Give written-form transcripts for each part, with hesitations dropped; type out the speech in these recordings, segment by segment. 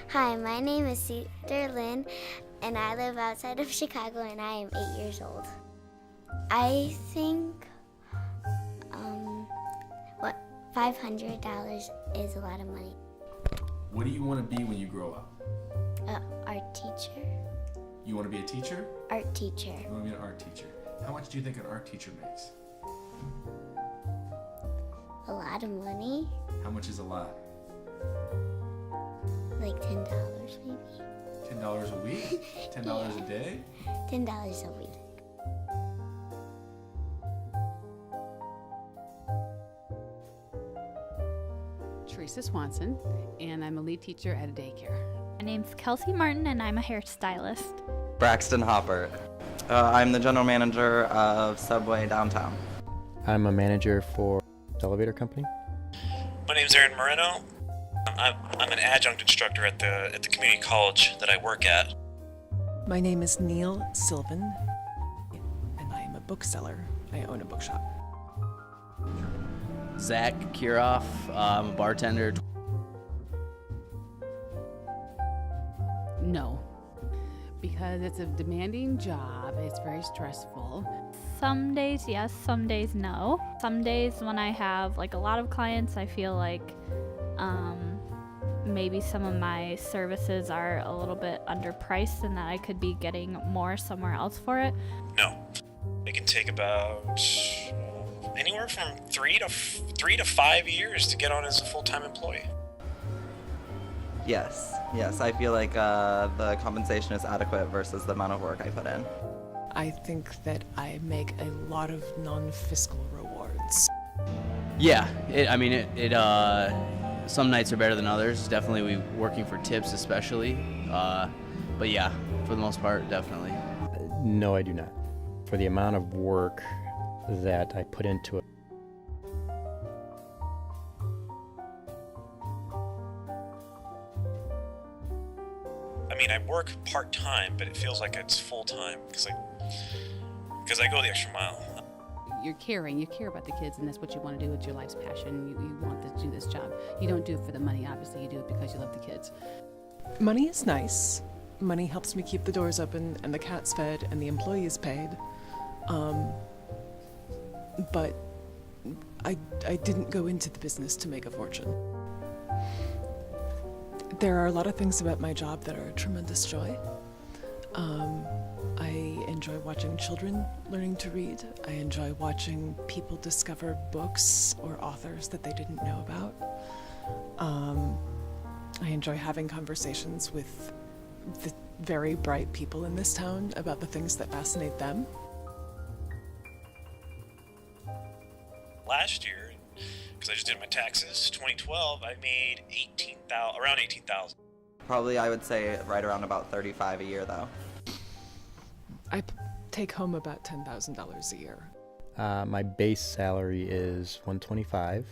Hi, my name is Cedar Lynn, and I live outside of Chicago, and I am 8 years old. I think what $500 is a lot of money. What do you want to be when you grow up? Art teacher. You want to be a teacher? Art teacher. You want to be an art teacher. How much do you think an art teacher makes? A lot of money, How much is a lot? like $10 maybe. $10 a week? $10 a day? $10 a week. Teresa Swanson, and I'm a lead teacher at a daycare. My name's Kelsey Martin, and I'm a hairstylist. Braxton Hopper. I'm the general manager of Subway downtown. I'm a manager for the elevator company. My name's Aaron Moreno. I'm an adjunct instructor at the community college that I work at. My name is Neil Sylvan, and I am a bookseller. I own a bookshop. Zach Kiroff, I'm a bartender. No, because it's a demanding job, it's very stressful. Some days yes, some days no. Some days when I have like a lot of clients, I feel like maybe some of my services are a little bit underpriced and that I could be getting more somewhere else for it. No, it can take about anywhere from 3 to 5 years to get on as a full-time employee. Yes, I feel like the compensation is adequate versus the amount of work I put in. I think that I make a lot of non-fiscal rewards. Yeah, some nights are better than others. Definitely we working for tips especially. But yeah, for the most part, definitely. No, I do not. For the amount of work that I put into it. I mean, I work part-time, but it feels like it's full-time because I go the extra mile. You're caring, you care about the kids, and that's what you want to do. It's your life's passion. You want to do this job. You don't do it for the money, obviously. You do it because you love the kids. Money is nice. Money helps me keep the doors open and the cats fed and the employees paid. But I didn't go into the business to make a fortune. There are a lot of things about my job that are a tremendous joy. I enjoy watching children learning to read. I enjoy watching people discover books or authors that they didn't know about. I enjoy having conversations with the very bright people in this town about the things that fascinate them. Last year, because I just did my taxes, 2012, I made around 18,000. Probably I would say right around about 35 a year though. I take home about $10,000 a year. My base salary is $125,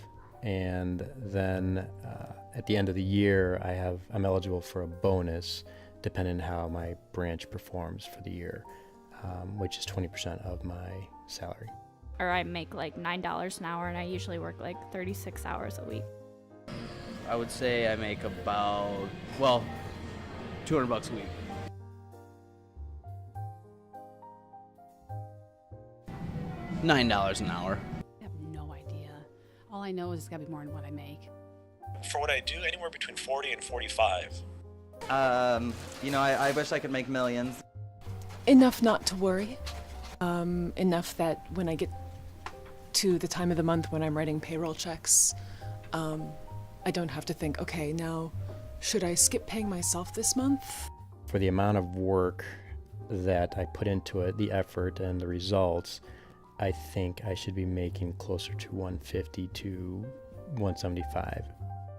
and then at the end of the year, I'm eligible for a bonus, depending on how my branch performs for the year, which is 20% of my salary. Or I make like $9 an hour, and I usually work like 36 hours a week. I would say I make about, $200 a week. $9 an hour. I have no idea. All I know is it's got to be more than what I make. For what I do, anywhere between 40 and 45. I wish I could make millions. Enough not to worry. Enough that when I get to the time of the month when I'm writing payroll checks, I don't have to think, okay, now, should I skip paying myself this month? For the amount of work that I put into it, the effort and the results, I think I should be making closer to 150 to 175.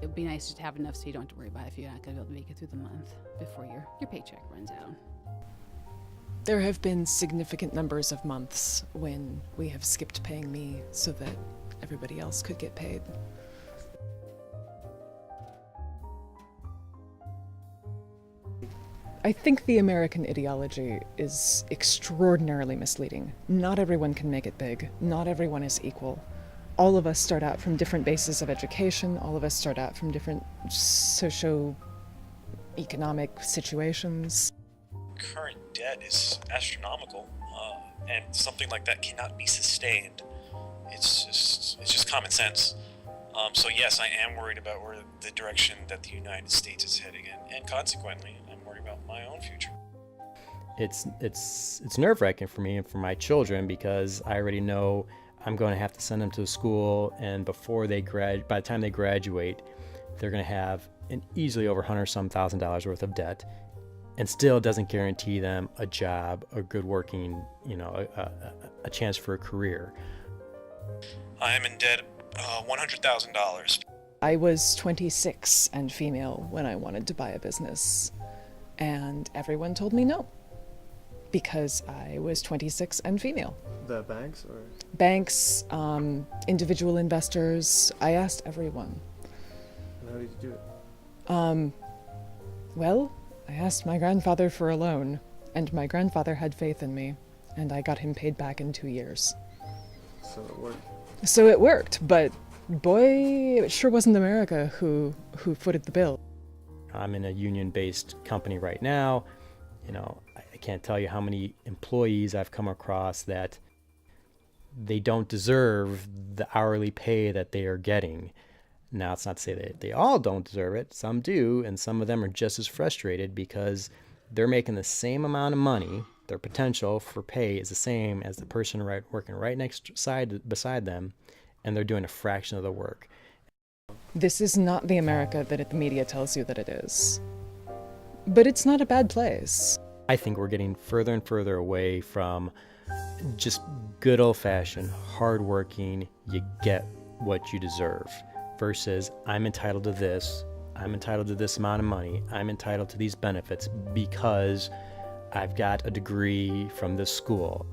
It would be nice just to have enough so you don't have to worry about it if you're not going to be able to make it through the month before your paycheck runs out. There have been significant numbers of months when we have skipped paying me so that everybody else could get paid. I think the American ideology is extraordinarily misleading. Not everyone can make it big. Not everyone is equal. all of us start out from different bases of education. All of us start out from different socio-economic situations. Current debt is astronomical, and something like that cannot be sustained. It's just common sense. So yes, I am worried about where the direction that the United States is heading in, and consequently, I'm worried about my own future. It's nerve-wracking for me and for my children, because I already know I'm going to have to send them to school, and by the time they graduate, they're going to have an easily over $100,000 worth of debt, and still doesn't guarantee them a job, a good working, a chance for a career. I am in debt $100,000. I was 26 and female when I wanted to buy a business, and everyone told me no, because I was 26 and female. The banks or? Banks, individual investors, I asked everyone. And how did you do it? Well, I asked my grandfather for a loan, and my grandfather had faith in me, and I got him paid back in 2 years. So it worked. So it worked, but boy, it sure wasn't America who footed the bill. I'm in a union-based company right now. I can't tell you how many employees I've come across that they don't deserve the hourly pay that they are getting. Now, it's not to say that they all don't deserve it. Some do, and some of them are just as frustrated because they're making the same amount of money. Their potential for pay is the same as the person working right beside them, and they're doing a fraction of the work. This is not the America that the media tells you that it is. But it's not a bad place. I think we're getting further and further away from just good old-fashioned, hard-working, you get what you deserve, versus I'm entitled to this, I'm entitled to this amount of money, I'm entitled to these benefits because I've got a degree from this school.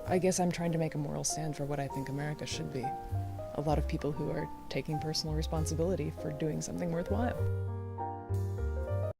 I guess I'm trying to make a moral stand for what I think America should be. A lot of people who are taking personal responsibility for doing something worthwhile.